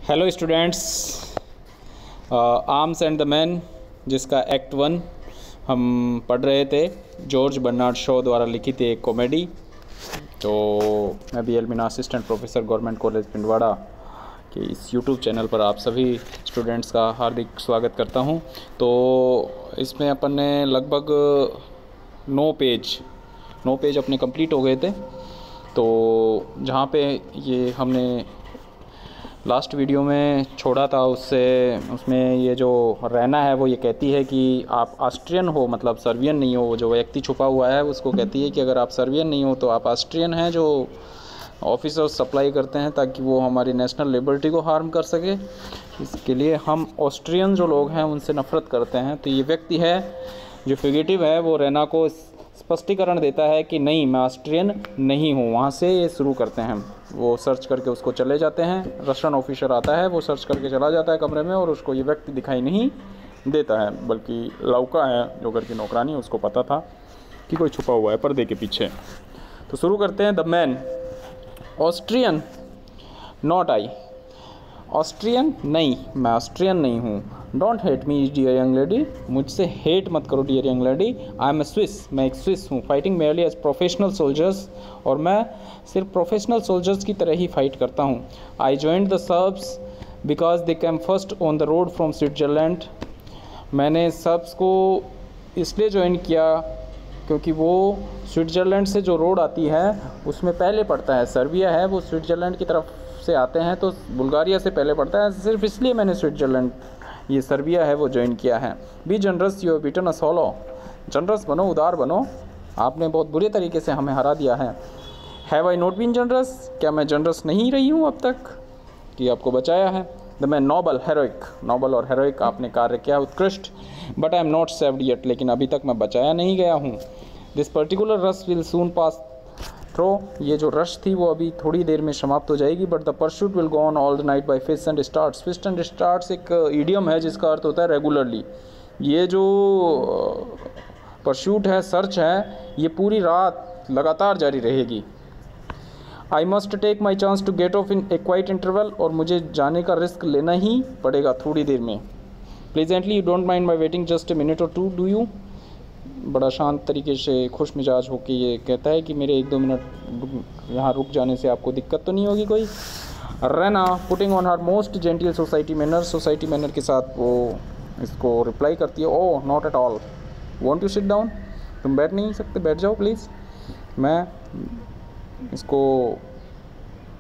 Hello students, arms and the man जिसका act 1 हम पढ़ रहे थे, जॉर्ज बर्नार्ड शॉ द्वारा लिखित एक कॉमेडी। तो मैं B L Meena assistant professor government college Pindwara के इस यूट्यूब चैनल पर आप सभी स्टूडेंट्स का हार्दिक स्वागत करता हूं। तो इसमें अपन ने लगभग 9 पेज अपने कंप्लीट हो गए थे। तो जहाँ पे ये हमने लास्ट वीडियो में छोड़ा था उसमें ये जो रहना है वो ये कहती है कि आप ऑस्ट्रियन हो, मतलब सर्बियन नहीं हो। वो जो व्यक्ति छुपा हुआ है उसको कहती है कि अगर आप सर्बियन नहीं हो तो आप ऑस्ट्रियन हैं, जो ऑफिसर सप्लाई करते हैं ताकि वो हमारी नेशनल लिबर्टी को हार्म कर सके। इसके लिए हम ऑस्ट्रियन जो लोग हैं उनसे नफ़रत करते हैं। तो ये व्यक्ति है जो फिगेटिव है, वो रहना को स्पष्टीकरण देता है कि नहीं, मैं ऑस्ट्रियन नहीं हूँ। वहाँ से ये शुरू करते हैं। वो सर्च करके उसको चले जाते हैं। रशियन ऑफिसर आता है, वो सर्च करके चला जाता है कमरे में और उसको ये व्यक्ति दिखाई नहीं देता है, बल्कि लौका है जो घर की नौकरानी है, उसको पता था कि कोई छुपा हुआ है पर्दे के पीछे। तो शुरू करते हैं। The man, Austrian, not I. Austrian नहीं, मैं ऑस्ट्रियन नहीं हूँ। Don't hate me dear young lady, मुझसे हेट मत करो dear young lady. I am a Swiss, मैं एक स्विस हूँ। Fighting merely as professional soldiers, और मैं सिर्फ प्रोफेशनल सोल्जर्स की तरह ही फाइट करता हूँ। I joined the shrubs because they came first on the road from Switzerland. मैंने सर्ब्स को इसलिए ज्वाइन किया क्योंकि वो स्विट्ज़रलैंड से जो रोड आती है उसमें पहले पड़ता है। सर्बिया है वो स्विट्ज़रलैंड की तरफ से आते हैं, तो बुल्गारिया से पहले पड़ता है। सिर्फ इसलिए मैंने स्विट्ज़रलैंड, ये सर्बिया है, वो ज्वाइन किया है। B generous, you have beaten us all. Generous बनो, उदार बनो, आपने बहुत बुरे तरीके से हमें हरा दिया है। Have I not been generous, क्या मैं जनरस नहीं रही हूँ अब तक कि आपको बचाया है। The man, noble, heroic, noble और हेरोइक आपने कार्य किया, उत्कृष्ट। But I am not saved yet, लेकिन अभी तक मैं बचाया नहीं गया हूँ। This particular rush will soon pass through, ये जो रश थी वो अभी थोड़ी देर में समाप्त हो जाएगी। But the pursuit will go on all the night by फिस्ट एंड स्टार्ट्स। फिस्ट एंड स्टार्ट्स एक ईडियम है जिसका अर्थ होता है रेगुलरली। ये जो परस्यूट है, सर्च है, ये पूरी रात लगातार जारी रहेगी। I must take my chance to get off in a quiet interval, और मुझे जाने का रिस्क लेना ही पड़ेगा थोड़ी देर में। Pleasantly, you don't mind my waiting just a minute और टू, डू यू। बड़ा शांत तरीके से खुश मिजाज होकर ये कहता है कि मेरे 1-2 मिनट यहाँ रुक जाने से आपको दिक्कत तो नहीं होगी कोई। Raina, putting on her most genteel society manner, society manner के साथ वो इसको रिप्लाई करती है। Oh not at all, won't you sit down, तुम बैठ नहीं सकते, बैठ जाओ प्लीज़। मैं इसको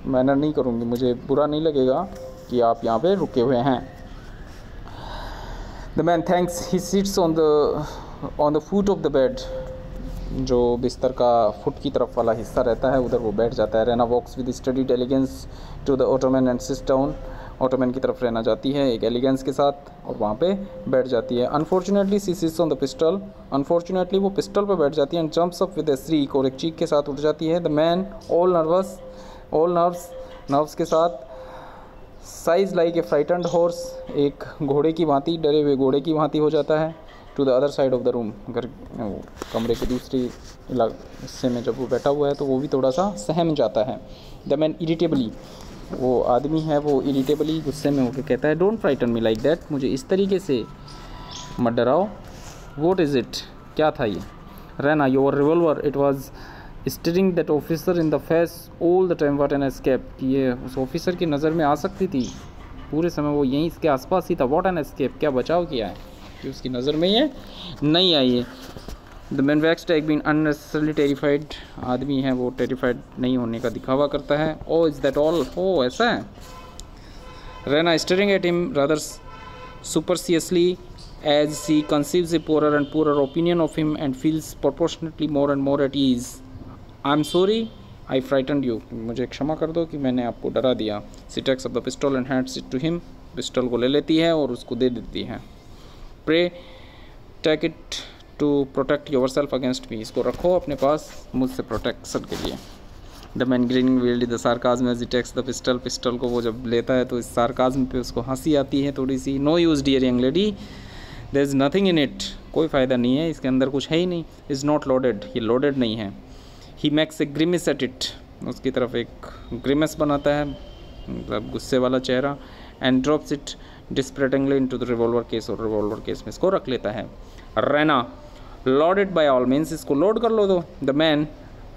मैनर नहीं करूँगी, मुझे बुरा नहीं लगेगा कि आप यहाँ पे रुके हुए हैं। The man thanks, he sits on the foot of the bed, जो बिस्तर का फुट की तरफ वाला हिस्सा रहता है उधर वो बैठ जाता है। Raina walks with studied elegance to the ottoman and sits down, ottoman की तरफ रहना जाती है एक एलिगेंस के साथ और वहाँ पे बैठ जाती है। Unfortunately she sits on the pistol, unfortunately वो पिस्टल पर बैठ जाती है। And jumps up with a shriek, और एक चीख के साथ उठ जाती है। The man, all nervous, all nerves के साथ। Shies like a frightened horse, एक घोड़े की भांति, डरे हुए घोड़े की भांति हो जाता है। To the other side of the room, घर कमरे के दूसरी हिस्से में जब वो बैठा हुआ है तो वो भी थोड़ा सा सहम जाता है। द मैन इरिटेबली, वो आदमी है वो इरिटेबली गुस्से में होकर कहता है, don't frighten me like that, मुझे इस तरीके से मत डराओ। वॉट इज़ इट, क्या था ये। Raina, your revolver, it was staring that officer in the face all the time, what an escape, ये उस ऑफिसर की नज़र में आ सकती थी पूरे समय, वो यहीं इसके आसपास ही था। व्हाट एन एस्केप, क्या बचाव किया है कि उसकी नज़र में ये नहीं आई है। The man waxed have been unnecessarily terrified, आदमी है वो टेरिफाइड नहीं होने का दिखावा करता है। ओ इज़ दैट ऑल, ओ ऐसा है। Raina staring at him rather superciliously as she conceives a poorer and poorer opinion of him and feels proportionately more and more at ease. I am sorry I frightened you, मुझे क्षमा कर दो कि मैंने आपको डरा दिया। She takes up the pistol and hands it to him, pistol को ले लेती है और उसको दे देती है। Pray take it to protect yourself against me, इसको रखो अपने पास मुझसे प्रोटेक्शन के लिए। The man grinning wield the sarcasm as he takes the pistol, pistol को वो जब लेता है तो इस सार्काज्म पे उसको हंसी आती है थोड़ी सी। No use dear young lady, there is nothing in it, कोई फ़ायदा नहीं है, इसके अंदर कुछ है ही नहीं। इज़ नॉट लोडेड, ये लोडेड नहीं है। He makes a grimace at it, उसकी तरफ एक ग्रिमस बनाता है, मतलब गुस्से वाला चेहरा। And drops it despairingly into the revolver case, और रिवॉल्वर केस में इसको रख लेता है। Raina, load it by all means, इसको लोड कर लो। दो the man,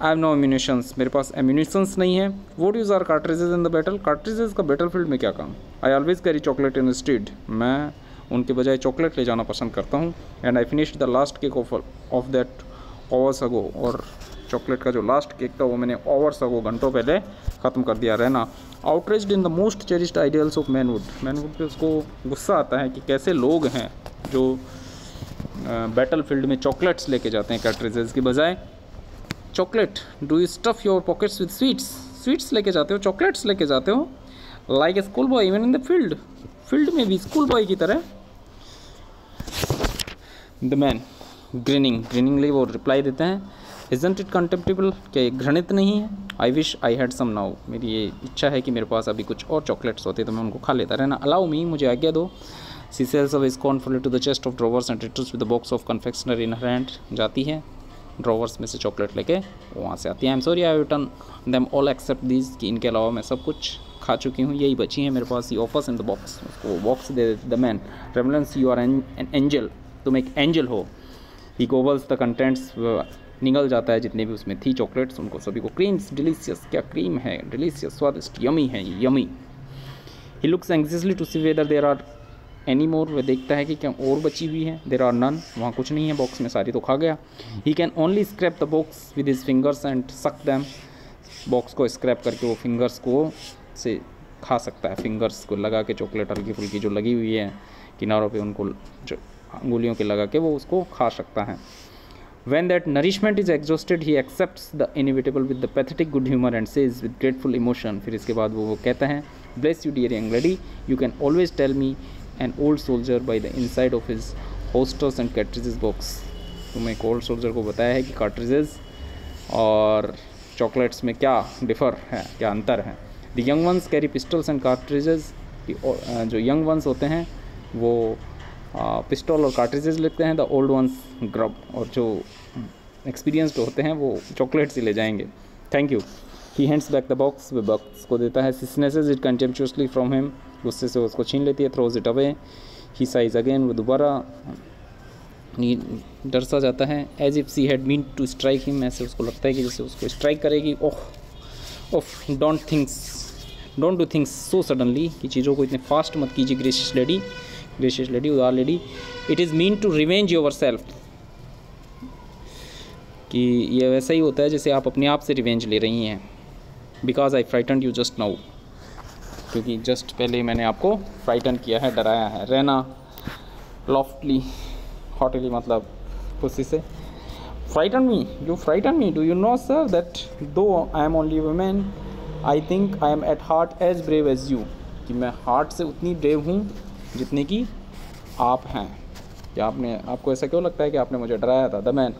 I have no ammunitions, मेरे पास एम्यूनिशंस नहीं है। What use are cartridges in the battle, cartridges का बैटल फील्ड में क्या काम। आई ऑलवेज कैरी चॉकलेट इन स्टीड, मैं उनके बजाय चॉकलेट ले जाना पसंद करता हूँ। And I finished the last cake of that hours ago, और चॉकलेट का जो लास्ट केक था वो मैंने आवर्स अगो, घंटों पहले ख़त्म कर दिया। Raina, outraged in the most cherished ideals of manhood, manhood पे उसको गुस्सा आता है कि कैसे लोग हैं जो बैटल फील्ड में चॉकलेट्स लेके जाते हैं कार्ट्रिजेज की बजाय। Chocolate, do you stuff your pockets with sweets, sweets लेके जाते हो, चॉकलेट्स लेके जाते हो, like a school boy even in the field, field में भी स्कूल बॉय की तरह। द मैन, ग्रिनिंग, ग्रिनिंगली वो रिप्लाई देते हैं, इजंट इट कंटेम्प्टेबल, क्या ये घृणित नहीं है। I wish I had some now, मेरी ये इच्छा है कि मेरे पास अभी कुछ और चॉकलेट्स होते तो मैं उनको खा लेता। रहना, अलाउ मी, मुझे आज्ञा दो। She sails away scornfully to the chest of drawers and returns with the box of confectionery in her hand, जाती है ड्रॉवर्स में से चॉकलेट लेके वहाँ से आती है। आई am sorry I have return them all except these, कि इनके अलावा मैं सब कुछ खा चुकी हूँ, यही बची हैं मेरे पास। He offers in the box, उसको बॉक्स दे देते। द मैन, रेमलेंस, यू आर एन एंजल, तुम एक एंजल हो। ही गोबल्स द कंटेंट्स, निगल जाता है जितने भी उसमें थी चॉकलेट्स उनको सभी को। क्रीम्स, डिलीशियस, क्या क्रीम है, डिलीशियस, स्वादिष्ट, यमी है, yummy. He looks anxiously to see whether there are any more, वह देखता है कि क्या और बची हुई है। देयर आर नन, वहाँ कुछ नहीं है बॉक्स में, सारी तो खा गया। He can only scrap the box with his fingers and सक दैम, बॉक्स को स्क्रैप करके वो फिंगर्स को से खा सकता है, फिंगर्स को लगा के चॉकलेट हल्की फुल्की जो लगी हुई है किनारों पे उनको जो अंगुलियों के लगा के वो उसको खा सकता है। When that nourishment is exhausted, he accepts the inevitable with the pathetic good humor and says with grateful emotion, फिर इसके बाद वो कहता है, bless you dear young lady, you can always tell me an old soldier by the inside of his holsters and cartridges box, तुम एक old soldier को बताया है कि कार्ट्रिजेज और चॉकलेट्स में क्या डिफ़र है, क्या अंतर है। The young ones carry pistols and cartridges, जो यंग वंस होते हैं वो पिस्टल और कार्ट्रिजेज लेते हैं। द ओल्ड वंस ग्रब, और जो एक्सपीरियंस्ड होते हैं वो चॉकलेट्स ही ले जाएंगे। Thank you. He hands back the box, वे बॉक्स को देता है। Snatches it contemptuously from him, गुस्से से उसको छीन लेती है। Throws it away, he shies again, वो दोबारा डर सा जाता है। As if she had mean to strike him, ऐसे उसको लगता है कि जैसे उसको स्ट्राइक करेगी। Oh don't do things so suddenly, कि चीज़ों को इतने फास्ट मत कीजिए ग्रेशियस लेडी, उदार lady. It is mean to revenge yourself, कि ये वैसा ही होता है जैसे आप अपने आप से रिवेंज ले रही हैं। Because I frighten you just now, क्योंकि जस्ट पहले मैंने आपको फ्राइटन किया है, डराया है। रहना, लॉफ्टली, हॉटली मतलब खुशी से। Frighten me, do you know sir that though I am only women I think I am at heart as brave as you, कि मैं हार्ट से उतनी ब्रेव हूँ जितने की आप हैं। क्या आपको ऐसा क्यों लगता है कि आपने मुझे डराया था। The man,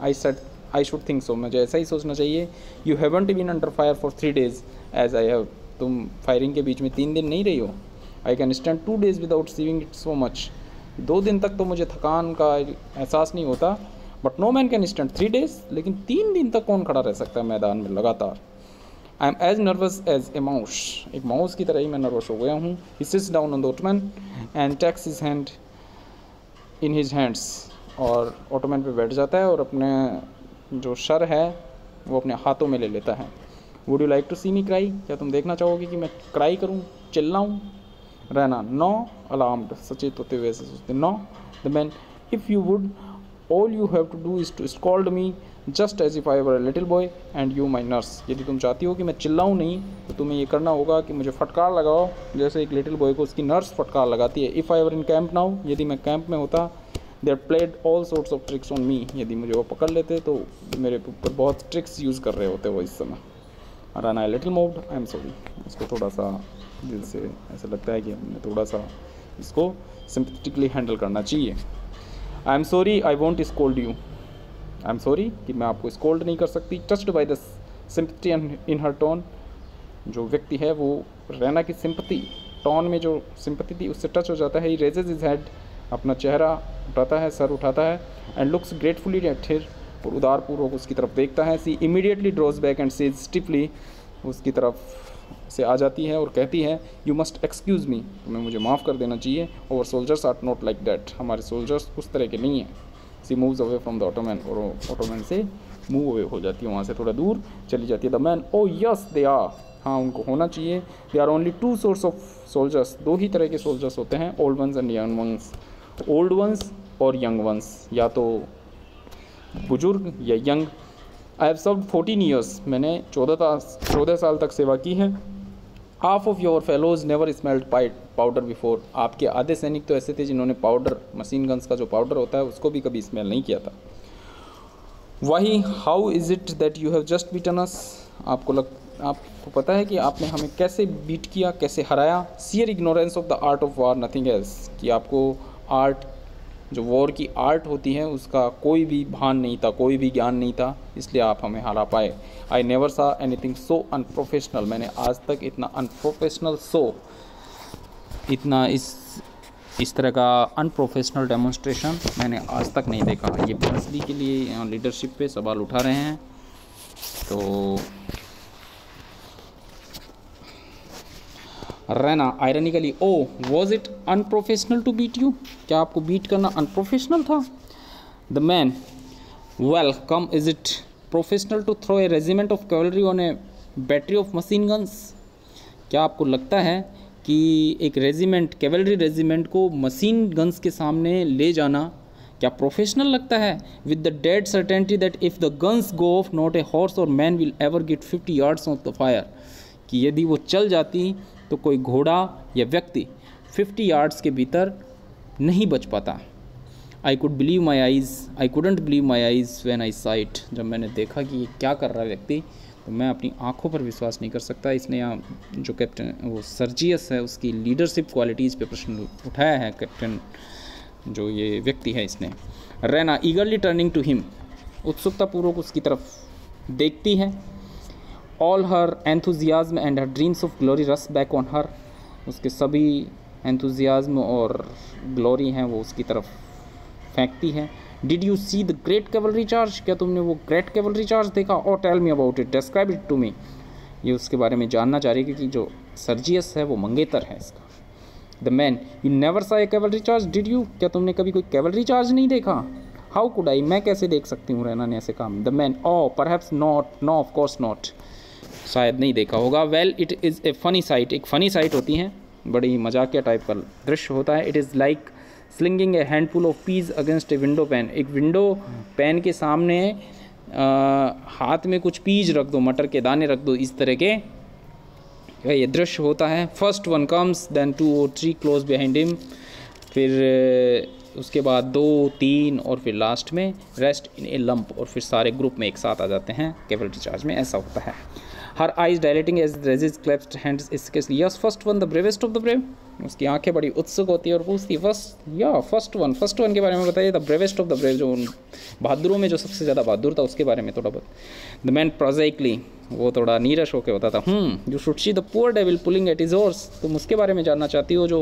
I should think so, मुझे ऐसा ही सोचना चाहिए। You haven't been under fire for 3 days as I have, तुम फायरिंग के बीच में 3 दिन नहीं रही हो। I can stand 2 days without showing it so much, 2 दिन तक तो मुझे थकान का एहसास नहीं होता। But no man can stand 3 days, लेकिन 3 दिन तक कौन खड़ा रह सकता है मैदान में लगातार। I am as nervous as a mouse, एक माउस की तरह ही मैं नर्वस हो गया हूँ। He sits down on the ottoman and takes his hand in his hands, और ओटमैन पे बैठ जाता है और अपने जो सर है वो अपने हाथों में ले लेता है। Would you like to see me cry, क्या तुम देखना चाहोगे कि मैं क्राई करूँ, चिल्लाऊँ। रहना, नो, अलार्म्ड, सचेत होते हुए ऐसे सोचते। No, the man, if you would all you have to do is to scold me just as if I were a little boy and you my nurse, यदि तुम चाहती हो कि मैं चिल्लाऊँ नहीं तो तुम्हें ये करना होगा कि मुझे फटकार लगाओ, जैसे एक लिटिल बॉय को उसकी नर्स फटकार लगाती है। If I were in camp now, यदि मैं कैंप में होता। They played all sorts of tricks on me, यदि मुझे वो पकड़ लेते तो मेरे ऊपर बहुत ट्रिक्स यूज़ कर रहे होते वो इस समय। Rana little moved, I am sorry, इसको थोड़ा सा दिल से ऐसा लगता है कि हमने थोड़ा सा इसको सिंपैथेटिकली हैंडल करना चाहिए। आई am sorry, I want scold you, I am sorry कि मैं आपको स्कोल्ड नहीं कर सकती। Touched by the sympathy in her tone, जो व्यक्ति है वो रैना की सिंपैथी टोन में जो सिंपैथी थी उससे टच हो जाता है। ही रेजेज हिज हेड, अपना चेहरा उठाता है, सर उठाता है। एंड लुक्स ग्रेटफुली एट हिर, और उदारपूर्वक उसकी तरफ देखता है। She immediately draws back and says stiffly, उसकी तरफ से आ जाती है और कहती है यू मस्ट एक्सक्यूज़ मी, तुम्हें मुझे माफ़ कर देना चाहिए, और soldiers are not like that, हमारे सोल्जर्स उस तरह के नहीं हैं। She moves away from the ottoman, और ऑटोमैन से मूव अवे हो जाती है, वहाँ से थोड़ा दूर चली जाती है। The man oh yes they are, हाँ उनको होना चाहिए। They are only two sorts of soldiers, दो ही तरह के सोल्जर्स होते हैं, old ones and young ones, old ones और यंग वंस, या तो बुजुर्ग या young. I have served 14 years, मैंने 14 साल तक सेवा की है। Half of your fellows never smelled powder before, आपके आधे सैनिक तो ऐसे थे जिन्होंने पाउडर, मशीन गन्स का जो पाउडर होता है उसको भी कभी स्मेल नहीं किया था। वही how is it that you have just beaten us, आपको पता है कि आपने हमें कैसे बीट किया, कैसे हराया। Sheer ignorance of the art of war nothing else, कि आपको आर्ट, जो वॉर की आर्ट होती है उसका कोई भी भान नहीं था, कोई भी ज्ञान नहीं था, इसलिए आप हमें हरा पाए। आई नेवर सा एनीथिंग सो अनप्रोफेशनल, मैंने आज तक इतना अनप्रोफेशनल इतना इस तरह का अनप्रोफेशनल डेमोन्स्ट्रेशन मैंने आज तक नहीं देखा। ये बर्न्सबी के लिए यहाँ लीडरशिप पे सवाल उठा रहे हैं। तो Raina ironically, oh was it unprofessional to beat you, क्या आपको बीट करना अनप्रोफेशनल था। The man well come is it professional to throw a regiment of cavalry on a battery of machine guns, क्या आपको लगता है कि एक रेजिमेंट, कैवलरी रेजिमेंट को मशीन गन्स के सामने ले जाना क्या प्रोफेशनल लगता है। With the dead certainty that if the guns go off not a horse और man will ever get 50 yards of the fire, कि यदि वो चल जाती तो कोई घोड़ा या व्यक्ति 50 yards के भीतर नहीं बच पाता। I couldn't believe my eyes when I saw it, जब मैंने देखा कि ये क्या कर रहा है व्यक्ति, तो मैं अपनी आंखों पर विश्वास नहीं कर सकता। इसने यहाँ जो कैप्टन वो सर्जियस है उसकी लीडरशिप क्वालिटीज़ पे प्रश्न उठाया है, कैप्टन जो ये व्यक्ति है इसने। Raina eagerly turning to him, उत्सुकतापूर्वक उसकी तरफ देखती है। All her enthusiasm and her dreams of glory rush back on her, उसके सभी एंथुजियाज्म और ग्लोरी हैं वो उसकी तरफ फेंकती है। Did you see the great cavalry charge, क्या तुमने वो ग्रेट कैवलरी चार्ज देखा। और tell me about it, describe it to me, ये उसके बारे में जानना चाह रही है क्योंकि जो सर्जियस है वो मंगेतर है इसका। द मैन यू नेवर सा ए कैवलरी चार्ज डिड यू, क्या तुमने कभी कोई कैवलरी चार्ज नहीं देखा। हाउ कुड आई, मैं कैसे देख सकती हूँ, रैना ने ऐसे कहा। The man oh perhaps not, no of course not, शायद नहीं देखा होगा। Well it is a funny sight, एक फ़नी साइट होती है, बड़ी मजाकिया टाइप का दृश्य होता है। It is like slinging a handful of peas against a window pane, एक विंडो पैन के सामने हाथ में कुछ पीज रख दो, मटर के दाने रख दो, इस तरह के ये दृश्य होता है। First one comes then 2 or 3 close behind him, फिर उसके बाद 2, 3 और फिर लास्ट में रेस्ट इन ए लंप, और फिर सारे ग्रुप में एक साथ आ जाते हैं कैवलरी चार्ज में, ऐसा होता है। Her eyes dilating as raises clasped hands स्केसली, yes first one the bravest of the brave, उसकी आंखें बड़ी उत्सुक होती है और पूछती है फर्स्ट वन के बारे में बताइए। The bravest of the brave, जो उन बहादुरों में जो सबसे ज़्यादा बहादुर था उसके बारे में थोड़ा बहुत। द मैन प्रोजाइकली, वो थोड़ा नीरस होकर होता था। You should see the poor devil pulling eight his horse, तुम उसके बारे में जानना चाहती हो जो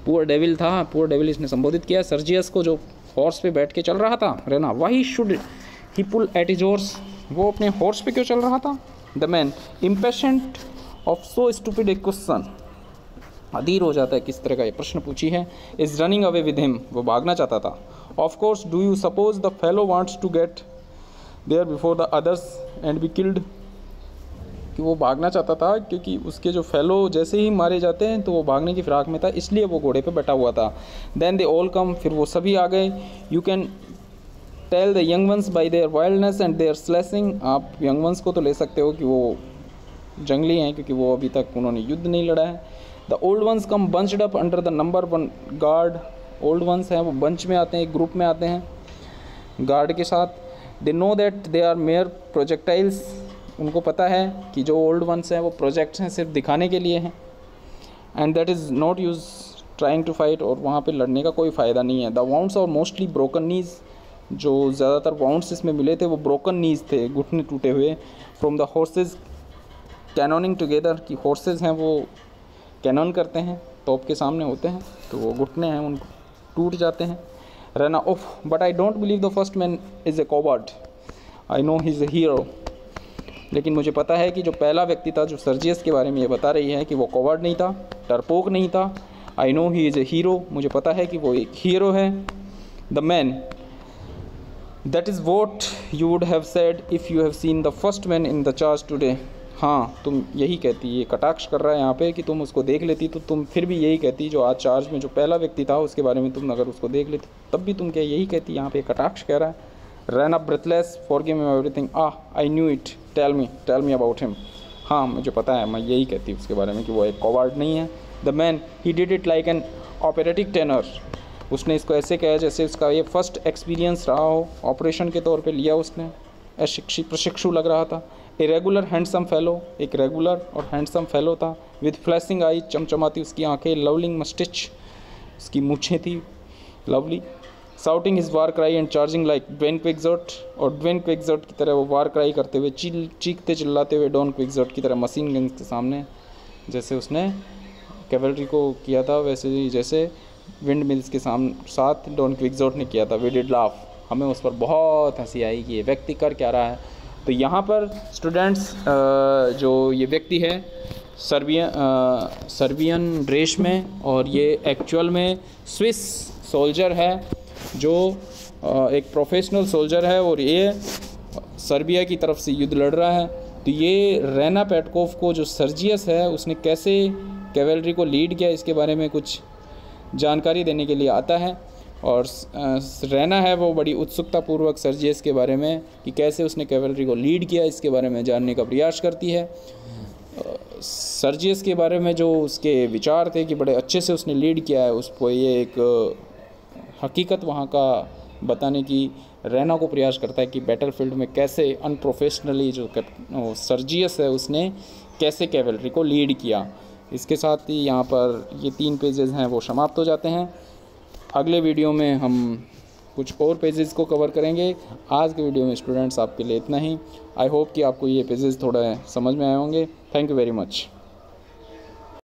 पुअर डेविल था। पुअर डेविल इसने संबोधित किया सर्जियस को, जो हॉर्स पे बैठ के चल रहा था। Raina why should he pull at his horse, वो अपने हॉर्स पे क्यों चल रहा था। The man impatient of so stupid a question, अधीर हो जाता है किस तरह का ये प्रश्न पूछी है। Is running away with him, वो भागना चाहता था। Of course do you suppose the fellow wants to get there before the others and be killed, कि वो भागना चाहता था क्योंकि उसके जो फेलो जैसे ही मारे जाते हैं तो वो भागने की फिराक में था, इसलिए वो घोड़े पे बैठा हुआ था। देन दे ऑल कम, फिर वो सभी आ गए। You can tell the young ones by their wildness and their slashing, आप यंग वंस को तो ले सकते हो कि वो जंगली हैं क्योंकि वो अभी तक उन्होंने युद्ध नहीं लड़ा है। The old ones come bunched up under the number 1 guard, old ones हैं वो बंच में आते हैं, एक ग्रुप में आते हैं गार्ड के साथ। They know that they are mere projectiles, उनको पता है कि जो ओल्ड वंस हैं वो प्रोजेक्ट्स हैं, सिर्फ दिखाने के लिए हैं। And that is not use trying to fight, और वहाँ पे लड़ने का कोई फ़ायदा नहीं है। The wounds are mostly broken knees, जो ज़्यादातर वाउंड्स इसमें मिले थे वो ब्रोकन नीज थे, घुटने टूटे हुए। फ्रॉम द हॉर्सेज कैनोनिंग टुगेदर, कि हॉर्सेज हैं वो कैनन करते हैं, टॉप के सामने होते हैं, तो वो घुटने हैं उनको टूट जाते हैं। Raina of but I don't believe the first man is a coward, I know he is a hero. लेकिन मुझे पता है कि जो पहला व्यक्ति था जो सर्जियस के बारे में ये बता रही है कि वो कॉवर्ड नहीं था, डरपोक नहीं था। आई know he is a hero, मुझे पता है कि वो एक हीरो है। The man, that is what you would have said if you have seen the first man in the charge today. हाँ, तुम यही कहती, ये कटाक्ष कर रहा है यहाँ पे कि तुम उसको देख लेती तो तुम फिर भी यही कहती, जो आज चार्ज में जो पहला व्यक्ति था उसके बारे में तुम अगर उसको देख लेती तब भी तुम क्या यही कहती। यहाँ पे कटाक्ष कह रहा है। Run up breathless, forgive me everything, I knew it, tell me about him. हाँ, मुझे पता है, मैं यही कहती उसके बारे में कि वो एक कॉवर्ड नहीं है। The man, he did it like an operatic tenor, उसने इसको ऐसे कहा जैसे उसका ये फर्स्ट एक्सपीरियंस रहा हो, ऑपरेशन के तौर पे लिया उसने, प्रशिक्षु लग रहा था। ए रेगुलर हैंडसम फेलो, एक रेगुलर और हैंडसम फेलो था। विद फ्लैशिंग आई, चमचमाती उसकी आंखें। लवलिंग मस्टिच, उसकी मूछें थी lovely. Shouting his war cry and charging like Don Quixote, और ड्वेन क्विक्सर्ट की तरह वो वार क्राई करते हुए, चीखते चिल्लाते हुए डॉन क्विक्सर्ट की तरह मशीन गन्स के सामने, जैसे उसने कैवलरी को किया था वैसे ही जैसे विंड मिल्स के साथ डॉन क्विक्सर्ट ने किया था। वी डिड लाफ, हमें उस पर बहुत हंसी आई कि ये व्यक्ति कर क्या रहा है। तो यहाँ पर स्टूडेंट्स जो ये व्यक्ति है सर्बियन ड्रेस में, और ये एक्चुअल में स्विस सोल्जर है जो एक प्रोफेशनल सोल्जर है, और ये सर्बिया की तरफ से युद्ध लड़ रहा है। तो ये रेना पेटकोव को जो सर्जियस है उसने कैसे कैवेलरी को लीड किया इसके बारे में कुछ जानकारी देने के लिए आता है, और रेना है वो बड़ी उत्सुकता पूर्वक सर्जियस के बारे में कि कैसे उसने कैवेलरी को लीड किया इसके बारे में जानने का प्रयास करती है। सर्जियस के बारे में जो उसके विचार थे कि बड़े अच्छे से उसने लीड किया है, उसको ये एक हकीकत वहाँ का बताने की रेना को प्रयास करता है कि बैटलफील्ड में कैसे अनप्रोफेशनली जो सर्जियस है उसने कैसे कैवेलरी को लीड किया। इसके साथ ही यहाँ पर ये 3 पेजेस हैं वो समाप्त हो जाते हैं। अगले वीडियो में हम कुछ और पेजेस को कवर करेंगे। आज के वीडियो में स्टूडेंट्स आपके लिए इतना ही। आई होप कि आपको ये पेजेस थोड़ा समझ में आए होंगे। Thank you very much.